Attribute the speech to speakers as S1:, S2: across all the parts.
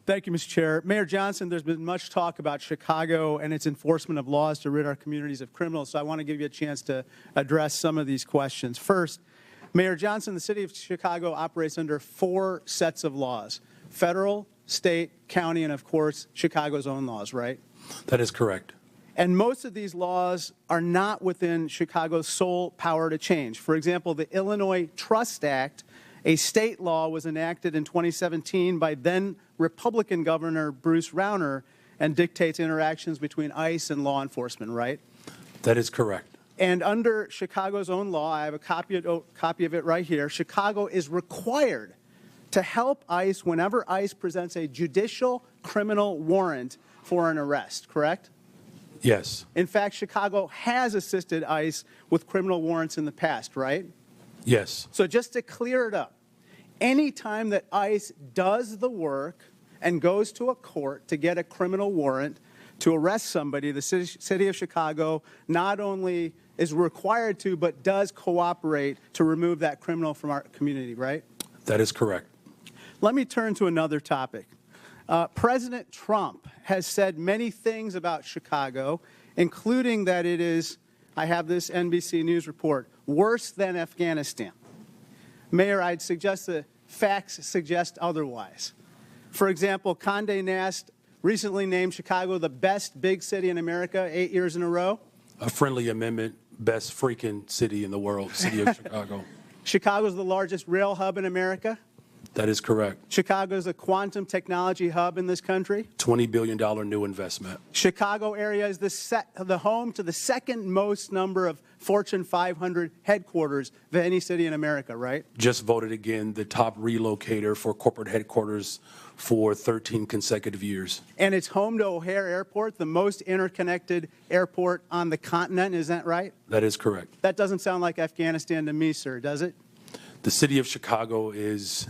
S1: Thank you, Mr. Chair. Mayor Johnson, there's been much talk about Chicago and its enforcement of laws to rid our communities of criminals, so I want to give you a chance to address some of these questions. First, Mayor Johnson, the city of Chicago operates under 4 sets of laws: federal, state, county, and of course, Chicago's own laws, right?
S2: That is correct.
S1: And most of these laws are not within Chicago's sole power to change. For example, the Illinois Trust Act, a state law, was enacted in 2017 by then Republican Governor Bruce Rauner and dictates interactions between ICE and law enforcement, right?
S2: That is correct.
S1: And under Chicago's own law, I have a copy of it right here, Chicago is required to help ICE whenever ICE presents a judicial criminal warrant for an arrest, correct?
S2: Yes.
S1: In fact, Chicago has assisted ICE with criminal warrants in the past, right?
S2: Yes.
S1: So just to clear it up, any time that ICE does the work and goes to a court to get a criminal warrant to arrest somebody, the city of Chicago not only is required to, but does cooperate to remove that criminal from our community, right?
S2: That is correct.
S1: Let me turn to another topic. President Trump has said many things about Chicago, including that it is, I have this NBC News report, worse than Afghanistan. Mayor, I'd suggest the facts suggest otherwise. For example, Condé Nast recently named Chicago the best big city in America 8 years in a row.
S2: A friendly amendment, best freaking city in the world, city of Chicago.
S1: Chicago is the largest rail hub in America.
S2: That is correct.
S1: Chicago is a quantum technology hub in this country.
S2: $20 billion new investment.
S1: Chicago area is the home to the second most number of Fortune 500 headquarters of any city in America, right?
S2: Just voted again the top relocator for corporate headquarters for 13 consecutive years.
S1: And it's home to O'Hare Airport, the most interconnected airport on the continent. Is that right?
S2: That is correct.
S1: That doesn't sound like Afghanistan to me, sir, does it?
S2: The city of Chicago is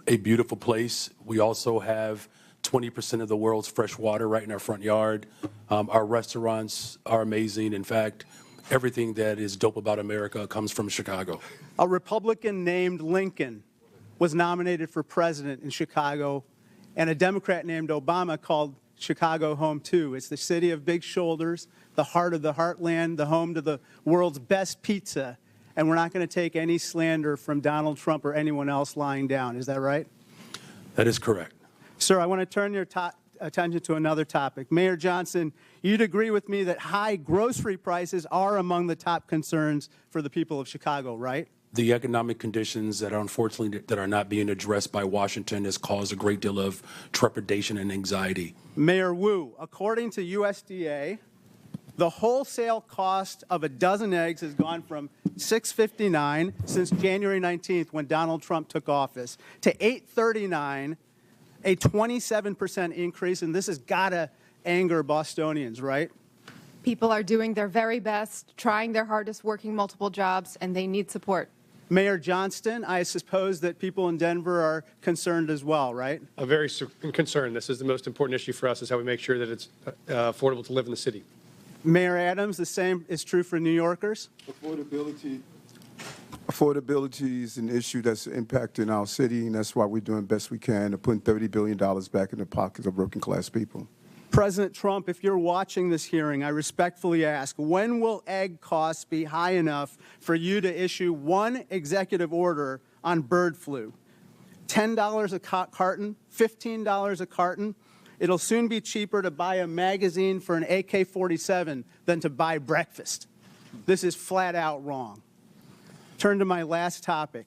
S2: a beautiful place. We also have 20% of the world's fresh water right in our front yard. Our restaurants are amazing. In fact, everything that is dope about America comes from Chicago.
S1: A Republican named Lincoln was nominated for president in Chicago, and a Democrat named Obama called Chicago home too. It's the city of big shoulders, the heart of the heartland, the home to the world's best pizza. And we're not going to take any slander from Donald Trump or anyone else lying down. Is that right?
S2: That is correct.
S1: Sir, I want to turn your attention to another topic. Mayor Johnson, you'd agree with me that high grocery prices are among the top concerns for the people of Chicago, right?
S2: The economic conditions that are unfortunately that are not being addressed by Washington has caused a great deal of trepidation and anxiety.
S1: Mayor Wu, according to USDA, the wholesale cost of a dozen eggs has gone from $6.59 since January 19th when Donald Trump took office to $8.39, a 27% increase, and this has got to anger Bostonians, right?
S3: People are doing their very best, trying their hardest, working multiple jobs, and they need support.
S1: Mayor Johnston, I suppose that people in Denver are concerned as well, right?
S4: Very concerned. This is the most important issue for us, is how we make sure that it's affordable to live in the city.
S1: Mayor Adams, the same is true for New Yorkers?
S5: Affordability is an issue that's impacting our city, and that's why we're doing the best we can to put $30 billion back in the pockets of working class people.
S1: President Trump, if you're watching this hearing, I respectfully ask, when will egg costs be high enough for you to issue one executive order on bird flu? $10 a carton, $15 a carton? It'll soon be cheaper to buy a magazine for an AK-47 than to buy breakfast. This is flat out wrong. Turn to my last topic.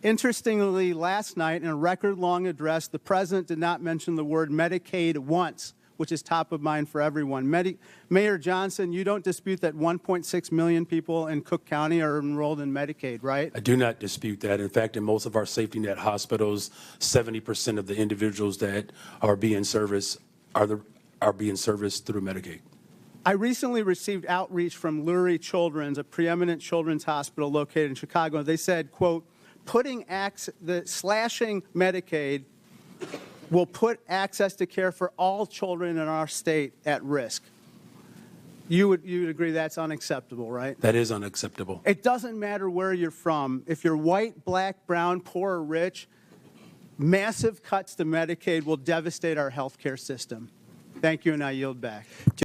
S1: Interestingly, last night in a record-long address, the president did not mention the word Medicaid once, which is top of mind for everyone. Mayor Johnson, you don't dispute that 1.6 million people in Cook County are enrolled in Medicaid, right?
S2: I do not dispute that. In fact, in most of our safety net hospitals, 70% of the individuals that are being serviced are being serviced through Medicaid.
S1: I recently received outreach from Lurie Children's, a preeminent children's hospital located in Chicago. They said, quote, slashing Medicaid will put access to care for all children in our state at risk. You would agree that's unacceptable, right?
S2: That is unacceptable.
S1: It doesn't matter where you're from. If you're white, black, brown, poor, or rich, Massive cuts to Medicaid will devastate our health care system. Thank you, and I yield back.